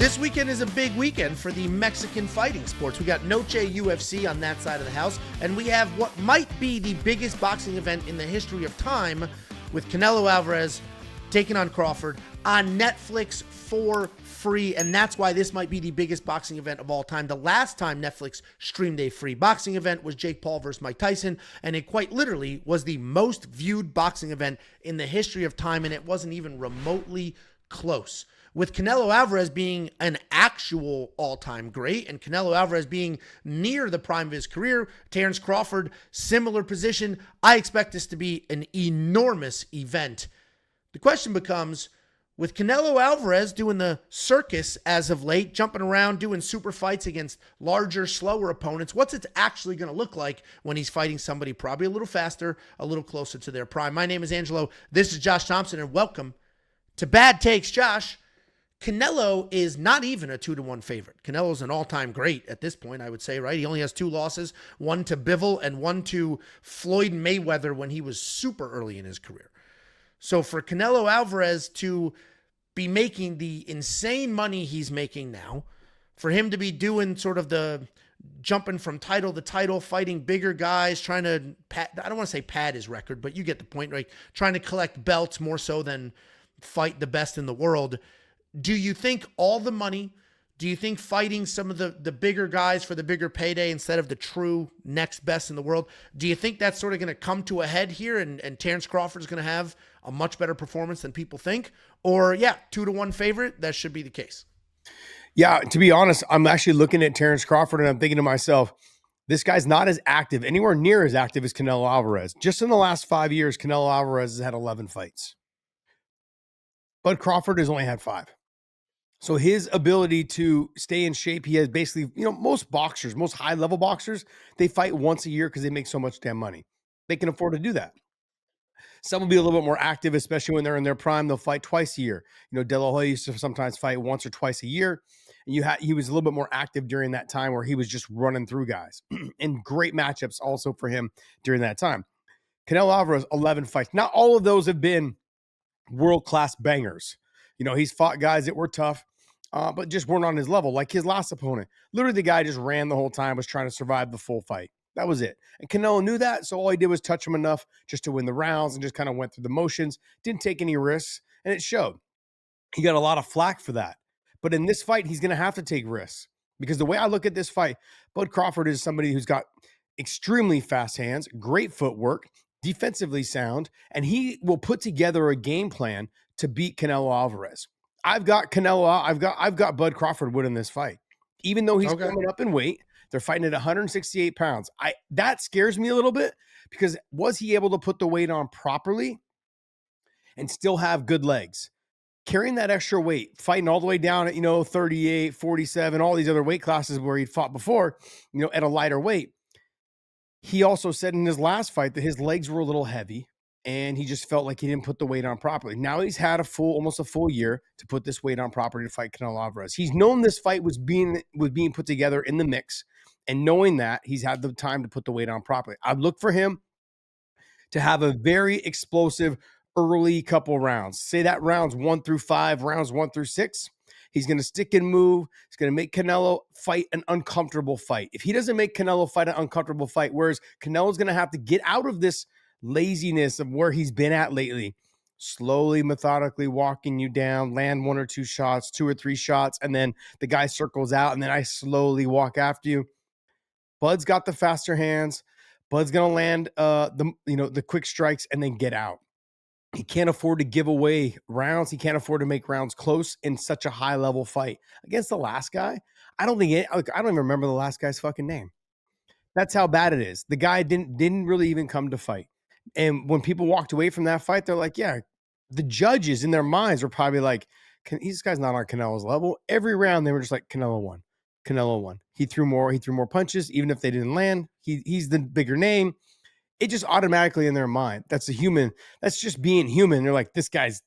This weekend is a big weekend for the Mexican fighting sports. We got Noche UFC on that side of the house, and we have what might be the biggest boxing event in the history of time with Canelo Alvarez taking on Crawford on Netflix for free, and that's why this might be the biggest boxing event of all time. The last time Netflix streamed a free boxing event was Jake Paul versus Mike Tyson, and it quite literally was the most viewed boxing event in the history of time, and it wasn't even remotely close. With Canelo Alvarez being an actual all-time great and Canelo Alvarez being near the prime of his career, Terence Crawford, similar position, I expect this to be an enormous event. The question becomes, with Canelo Alvarez doing the circus as of late, jumping around, doing super fights against larger, slower opponents, what's it actually going to look like when he's fighting somebody probably a little faster, a little closer to their prime? My name is Angelo. This is Josh Thompson, and welcome to Bad Takes. Josh, Canelo is not even a 2-1 favorite. Canelo's an all-time great at this point, I would say, right? He only has 2 losses, one to Bivol and one to Floyd Mayweather when he was super early in his career. So for Canelo Alvarez to be making the insane money he's making now, for him to be doing sort of the jumping from title to title, fighting bigger guys, trying to, I don't want to say pad his record, but you get the point, right? Trying to collect belts more so than fight the best in the world. Do you think all the money, do you think fighting some of the bigger guys for the bigger payday instead of the true next best in the world, do you think that's sort of going to come to a head here and Terence Crawford is going to have a much better performance than people think? Or, 2-1 favorite, that should be the case. Yeah, to be honest, I'm actually looking at Terence Crawford and I'm thinking to myself, this guy's not as active, anywhere near as active as Canelo Alvarez. Just in the last 5 years, Canelo Alvarez has had 11 fights. But Crawford has only had 5. So his ability to stay in shape, he has basically, most boxers, most high-level boxers, they fight once a year because they make so much damn money. They can afford to do that. Some will be a little bit more active, especially when they're in their prime. They'll fight twice a year. De La Hoya used to sometimes fight once or twice a year. And he was a little bit more active during that time where he was just running through guys. And great matchups also for him during that time. Canelo Alvarez, 11 fights. Not all of those have been world-class bangers. He's fought guys that were tough, but just weren't on his level. Like his last opponent. Literally, the guy just ran the whole time, was trying to survive the full fight. That was it. And Canelo knew that, so all he did was touch him enough just to win the rounds and just kind of went through the motions. Didn't take any risks, and it showed. He got a lot of flack for that. But in this fight, he's going to have to take risks. Because the way I look at this fight, Bud Crawford is somebody who's got extremely fast hands, great footwork, defensively sound, and he will put together a game plan to beat Canelo Alvarez. I've got Bud Crawford winning this fight. Even though he's coming up in weight, they're fighting at 168 pounds. That scares me a little bit because was he able to put the weight on properly and still have good legs? Carrying that extra weight, fighting all the way down at, 38, 47, all these other weight classes where he'd fought before, at a lighter weight. He also said in his last fight that his legs were a little heavy and he just felt like he didn't put the weight on properly. Now he's had almost a full year to put this weight on properly to fight Canelo Alvarez. He's known this fight was being put together in the mix, and knowing that, he's had the time to put the weight on properly. I'd look for him to have a very explosive early couple rounds. Say that rounds 1 through 5, rounds 1 through 6. He's going to stick and move. He's going to make Canelo fight an uncomfortable fight. If he doesn't make Canelo fight an uncomfortable fight, whereas Canelo's going to have to get out of this laziness of where he's been at lately, slowly, methodically walking you down, land 1 or 2 shots, 2 or 3 shots, and then the guy circles out, and then I slowly walk after you. Bud's got the faster hands. Bud's going to land the quick strikes and then get out. He can't afford to give away rounds. He can't afford to make rounds close in such a high-level fight. Against the last guy, I don't even remember the last guy's fucking name. That's how bad it is. The guy didn't really even come to fight. And when people walked away from that fight, they're like, yeah, the judges in their minds were probably like, this guy's not on Canelo's level. Every round, they were just like, Canelo won. Canelo won. He threw more punches, even if they didn't land. He's the bigger name. It just automatically in their mind. That's just being human. They're like, this guy's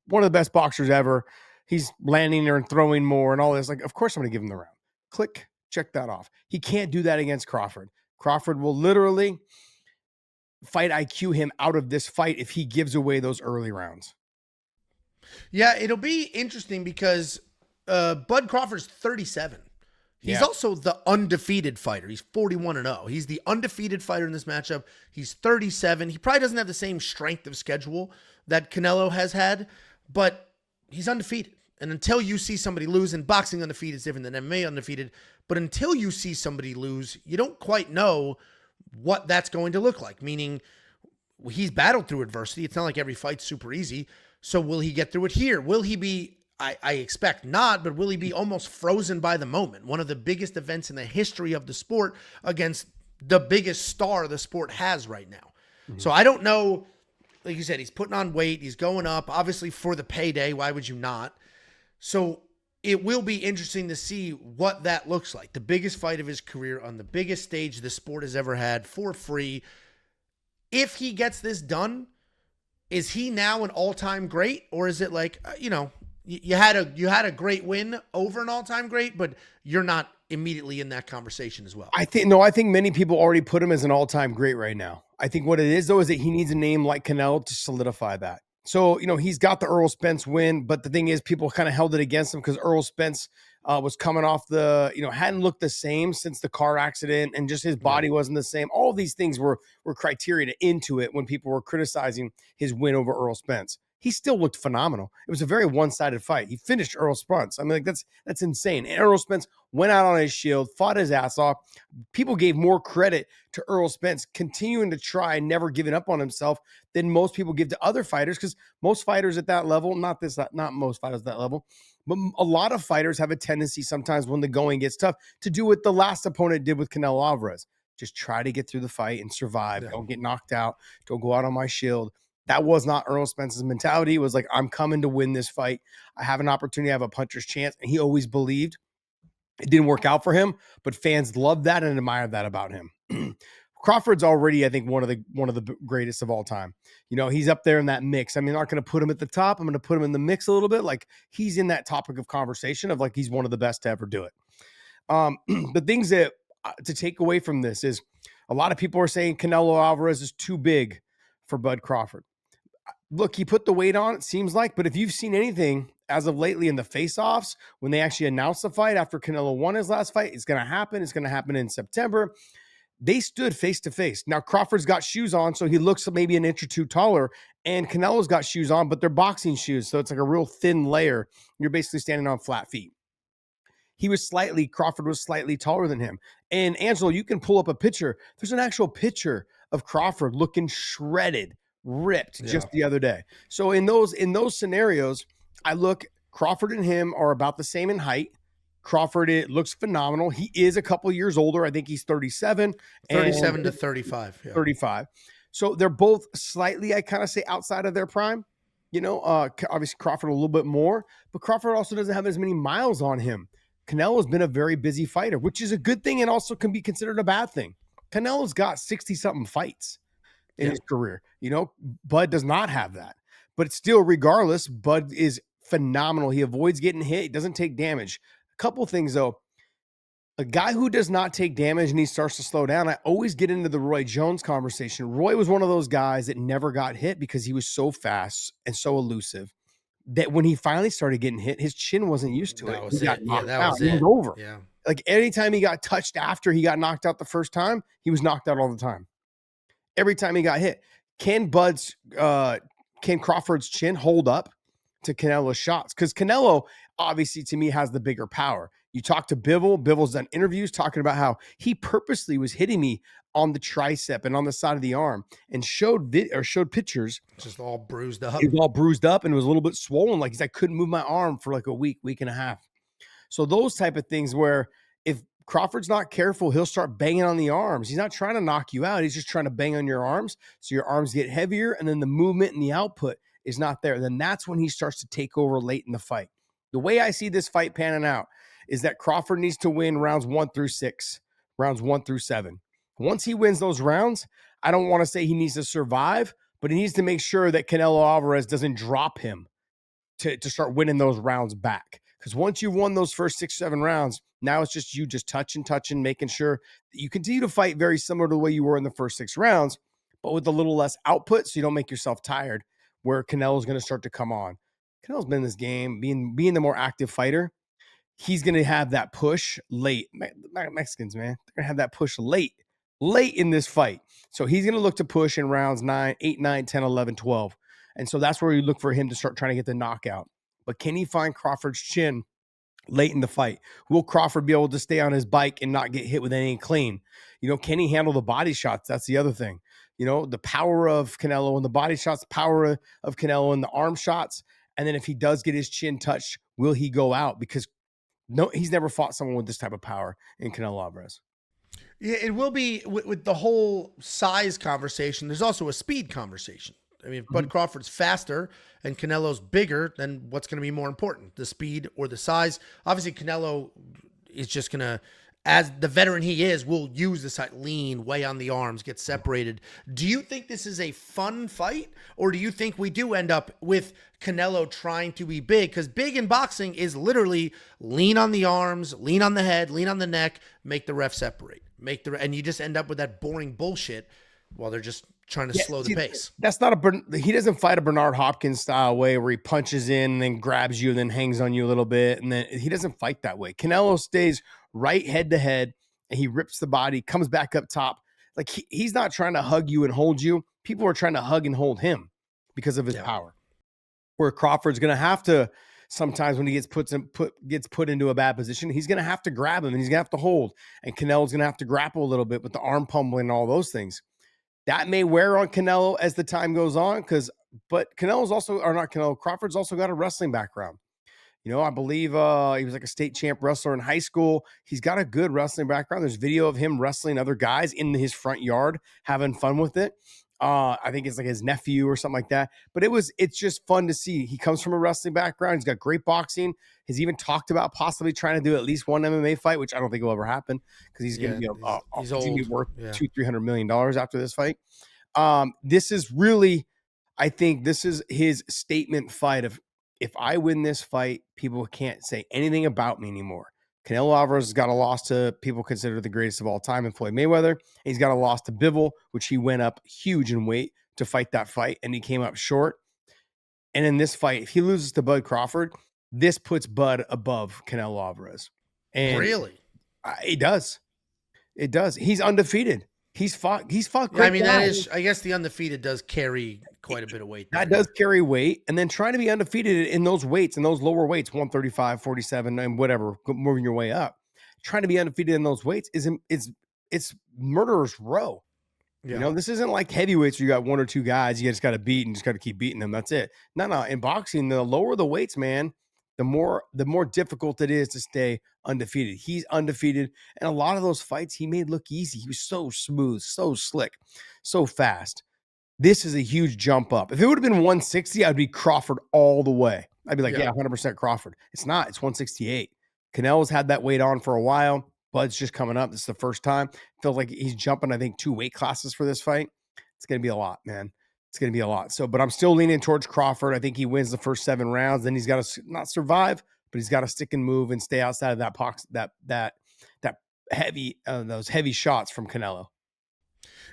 one of the best boxers ever. He's landing there and throwing more and all this. Like, of course I'm going to give him the round. Click, check that off. He can't do that against Crawford. Crawford will literally fight IQ him out of this fight if he gives away those early rounds. Yeah, it'll be interesting because Bud Crawford's 37. He's Yeah. also the undefeated fighter. He's 41-0. He's the undefeated fighter in this matchup. He's 37. He probably doesn't have the same strength of schedule that Canelo has had, but he's undefeated. And until you see somebody lose, and boxing undefeated is different than MMA undefeated, but until you see somebody lose, you don't quite know what that's going to look like. Meaning, he's battled through adversity. It's not like every fight's super easy. So will he get through it here? Will he be, I expect not, but will he be almost frozen by the moment? One of the biggest events in the history of the sport against the biggest star the sport has right now. Mm-hmm. So I don't know. Like you said, he's putting on weight. He's going up, obviously, for the payday. Why would you not? So it will be interesting to see what that looks like. The biggest fight of his career on the biggest stage the sport has ever had for free. If he gets this done, is he now an all-time great, or is it like, you had a great win over an all-time great, but you're not immediately in that conversation as well? I think many people already put him as an all-time great right now. I think what it is, though, is that he needs a name like Canelo to solidify that. So, he's got the Errol Spence win, but the thing is, people kind of held it against him because Errol Spence was coming off hadn't looked the same since the car accident, and just his body wasn't the same. All these things were criteria into it when people were criticizing his win over Errol Spence. He still looked phenomenal. It was a very one-sided fight. He finished Errol Spence. I mean, that's insane. And Errol Spence went out on his shield, fought his ass off. People gave more credit to Errol Spence continuing to try and never giving up on himself than most people give to other fighters, because most fighters at that level, not most fighters at that level, but a lot of fighters have a tendency sometimes when the going gets tough to do what the last opponent did with Canelo Alvarez. Just try to get through the fight and survive. Yeah. Don't get knocked out. Don't go out on my shield. That was not Errol Spence's mentality. It was like, I'm coming to win this fight. I have an opportunity. I have a puncher's chance. And he always believed. It didn't work out for him, but fans loved that and admired that about him. Crawford's already, I think, one of the greatest of all time. He's up there in that mix. I mean, I'm not going to put him at the top. I'm going to put him in the mix a little bit. Like, he's in that topic of conversation of like, he's one of the best to ever do it. The things that to take away from this is a lot of people are saying Canelo Alvarez is too big for Bud Crawford. Look, he put the weight on, it seems like, but if you've seen anything as of lately in the face-offs, when they actually announced the fight after Canelo won his last fight, it's going to happen. It's going to happen in September. They stood face-to-face. Now, Crawford's got shoes on, so he looks maybe an inch or two taller, and Canelo's got shoes on, but they're boxing shoes, so it's like a real thin layer. You're basically standing on flat feet. Crawford was slightly taller than him. And Angelo, you can pull up a picture. There's an actual picture of Crawford looking shredded, ripped just the other day. So in those scenarios, I look, Crawford and him are about the same in height. Crawford, it looks phenomenal. He is a couple years older. I think he's 37. 37 to 35. Yeah. 35. So they're both slightly, I kind of say, outside of their prime. Obviously Crawford a little bit more, but Crawford also doesn't have as many miles on him. Canelo's been a very busy fighter, which is a good thing and also can be considered a bad thing. Canelo's got 60-something fighs in his career. Bud does not have that. But still, regardless, Bud is phenomenal. He avoids getting hit. He doesn't take damage. A couple things, though. A guy who does not take damage and he starts to slow down, I always get into the Roy Jones conversation. Roy was one of those guys that never got hit because he was so fast and so elusive that when he finally started getting hit, his chin wasn't used to it. That was it. Yeah, that was it. He was over. Yeah. Like anytime he got touched after he got knocked out the first time, he was knocked out all the time. Every time he got hit. Can Crawford's chin hold up to Canelo's shots? Because Canelo, obviously, to me, has the bigger power. You talk to Bivol's done interviews talking about how he purposely was hitting me on the tricep and on the side of the arm and showed pictures. Just all bruised up. It was all bruised up and it was a little bit swollen. Like I couldn't move my arm for like a week and a half. So those type of things where if Crawford's not careful, he'll start banging on the arms. He's not trying to knock you out. He's just trying to bang on your arms. So your arms get heavier and then the movement and the output is not there. Then that's when he starts to take over late in the fight. The way I see this fight panning out is that Crawford needs to win rounds 1 through 6, rounds 1 through 7. Once he wins those rounds, I don't want to say he needs to survive, but he needs to make sure that Canelo Alvarez doesn't drop him to start winning those rounds back. Because once you've won those first 6, 7 rounds, now it's just you just touching, making sure that you continue to fight very similar to the way you were in the first 6 rounds, but with a little less output so you don't make yourself tired, where Canelo's going to start to come on. Canelo's been in this game, being the more active fighter. he's going to have that push late. Mexicans, man, they're going to have that push late in this fight. So he's going to look to push in rounds 9, 8, 9, 10, 11, 12. And so that's where you look for him to start trying to get the knockout. But can he find Crawford's chin late in the fight? Will Crawford be able to stay on his bike and not get hit with anything clean? Can he handle the body shots? That's the other thing. The power of Canelo and the body shots, power of Canelo and the arm shots. And then if he does get his chin touched, will he go out? Because no, he's never fought someone with this type of power in Canelo Alvarez. Yeah, it will be with the whole size conversation. There's also a speed conversation. I mean, if Bud Crawford's faster and Canelo's bigger, then what's going to be more important, the speed or the size? Obviously, Canelo is just going to, as the veteran he is, will use the side, lean, weigh on the arms, get separated. Do you think this is a fun fight, or do you think we do end up with Canelo trying to be big? Because big in boxing is literally lean on the arms, lean on the head, lean on the neck, make the ref separate, and you just end up with that boring bullshit while they're just trying to slow the pace. That's not he doesn't fight a Bernard Hopkins style way where he punches in and then grabs you and then hangs on you a little bit. And then he doesn't fight that way. Canelo stays right head to head and he rips the body, comes back up top. Like he's not trying to hug you and hold you. People are trying to hug and hold him because of his power. Where Crawford's going to have to, sometimes when he gets put into a bad position, he's going to have to grab him and he's going to have to hold. And Canelo's going to have to grapple a little bit with the arm pummeling and all those things. That may wear on Canelo as the time goes on, but Crawford's also got a wrestling background. I believe he was like a state champ wrestler in high school. He's got a good wrestling background. There's video of him wrestling other guys in his front yard, having fun with it. I think it's like his nephew or something like that. But it's just fun to see. He comes from a wrestling background. He's got great boxing. He's even talked about possibly trying to do at least one MMA fight, which I don't think will ever happen because he's going to be he's going to be worth $200-300 million after this fight. This is really, I think this is his statement fight of, if I win this fight, people can't say anything about me anymore. Canelo Alvarez has got a loss to people consider the greatest of all time in Floyd Mayweather. He's got a loss to Bivol, which he went up huge in weight to fight that fight, and he came up short. And in this fight, if he loses to Bud Crawford, this puts Bud above Canelo Alvarez. And really? It does. It does. He's undefeated. He's fought great I mean, guys. that is, I guess the undefeated does carry quite a bit of weight. That does carry weight. And then trying to be undefeated in those weights, in those lower weights, 135, 47, and whatever, moving your way up. Trying to be undefeated in those weights it's murderer's row. Yeah. This isn't like heavyweights where you got one or two guys you just got to beat and just got to keep beating them. That's it. No. In boxing, the lower the weights, man, the more difficult it is to stay undefeated. He's undefeated. And a lot of those fights he made look easy. He was so smooth, so slick, so fast. This is a huge jump up. If it would have been 160, I'd be Crawford all the way. I'd be like, 100% Crawford. It's not. It's 168. Canelo's had that weight on for a while. Bud's just coming up. This is the first time. Feels like he's jumping, I think, 2 weight classes for this fight. It's going to be a lot, man. It's going to be a lot. So, but I'm still leaning towards Crawford. I think he wins the first 7 rounds. Then he's got to not survive, but he's got to stick and move and stay outside of that box, that heavy, those heavy shots from Canelo.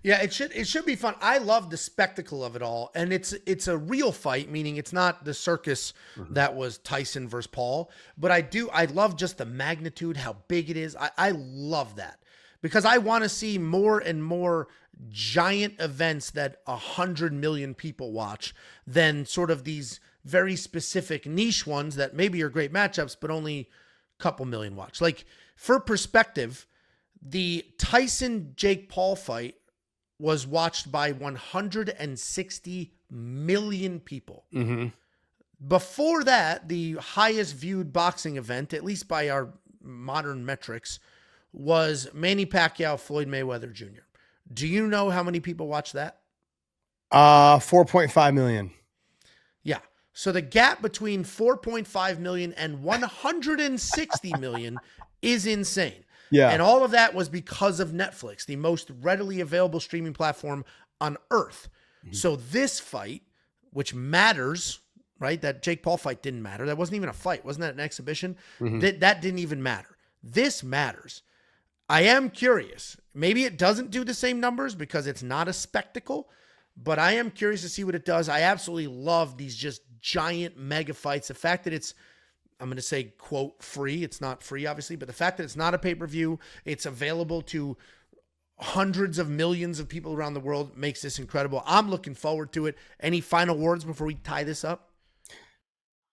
Yeah, it should be fun. I love the spectacle of it all, and it's a real fight, meaning it's not the circus that was Tyson versus Paul. But I love just the magnitude, how big it is. I love that because I want to see more and more giant events that 100 million people watch than sort of these very specific niche ones that maybe are great matchups, but only a couple million watch. Like, for perspective, the Tyson-Jake Paul fight was watched by 160 million people. Mm-hmm. Before that, the highest viewed boxing event, at least by our modern metrics, was Manny Pacquiao, Floyd Mayweather Jr. Do you know how many people watched that? 4.5 million. Yeah. So the gap between 4.5 million and 160 million is insane. Yeah. And all of that was because of Netflix, the most readily available streaming platform on earth. Mm-hmm. So this fight, which matters, right? That Jake Paul fight didn't matter. That wasn't even a fight. Wasn't that an exhibition? Mm-hmm. That didn't even matter. This matters. I am curious. Maybe it doesn't do the same numbers because it's not a spectacle, but I am curious to see what it does. I absolutely love these just giant mega fights. The fact that it's I'm going to say, quote, free. It's not free, obviously, but the fact that it's not a pay-per-view, it's available to hundreds of millions of people around the world makes this incredible. I'm looking forward to it. Any final words before we tie this up?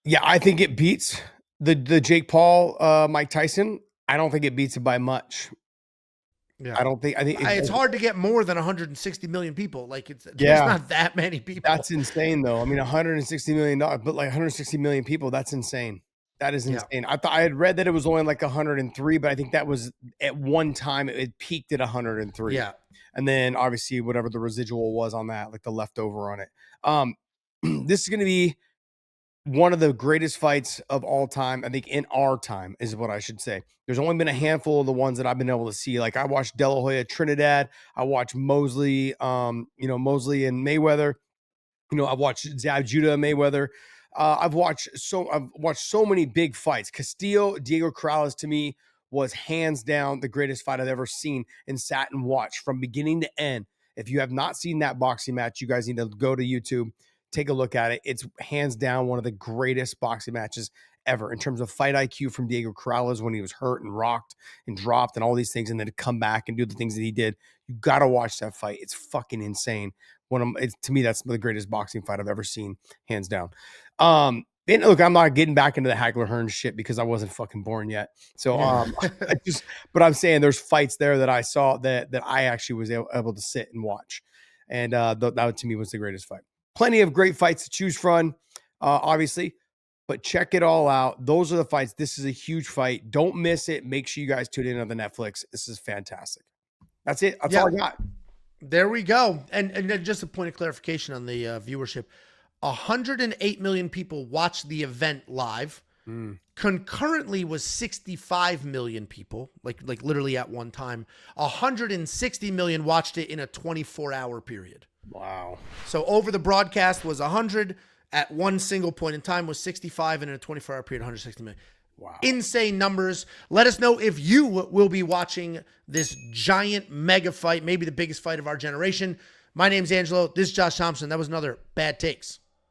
Yeah, I think it beats the Jake Paul, Mike Tyson. I don't think it beats it by much. Yeah. I think It's hard to get more than 160 million people. Like there's Yeah. not that many people. That's insane though. I mean, $160 million, but like 160 million people, that's insane. That is Yeah. insane. I thought I had read that it was only like 103, but I think that was at one time it peaked at 103. Yeah. And then obviously whatever the residual was on that, like the leftover on it. This is going to be one of the greatest fights of all time. I think in our time is what I should say. There's only been a handful of the ones that I've been able to see. Like I watched De La Hoya Trinidad. I watched Mosley, Mosley and Mayweather. I've watched Zab Judah Mayweather. I've watched so many big fights. Castillo, Diego Corrales to me was hands down the greatest fight I've ever seen and sat and watched from beginning to end. If you have not seen that boxing match, you guys need to go to YouTube, take a look at it. It's hands down one of the greatest boxing matches ever in terms of fight IQ from Diego Corrales when he was hurt and rocked and dropped and all these things, and then to come back and do the things that he did. You got to watch that fight. It's fucking insane. To me, that's the greatest boxing fight I've ever seen, hands down. And look, I'm not getting back into the Hagler Hearns shit because I wasn't fucking born yet. So, but I'm saying there's fights there that I saw that I actually was able to sit and watch, and that to me was the greatest fight. Plenty of great fights to choose from, obviously, but check it all out. Those are the fights. This is a huge fight. Don't miss it. Make sure you guys tune in on the Netflix. This is fantastic. That's it. That's all I got. There we go. And then just a point of clarification on the viewership. 108 million people watched the event live. Concurrently was 65 million people, like literally at one time. 160 million watched it in a 24-hour period. Wow. So over the broadcast was 100. At one single point in time was 65, and in a 24-hour period, 160 million. Wow. Insane numbers. Let us know if you will be watching this giant mega fight, maybe the biggest fight of our generation. My name's Angelo. This is Josh Thompson. That was another Bad Takes.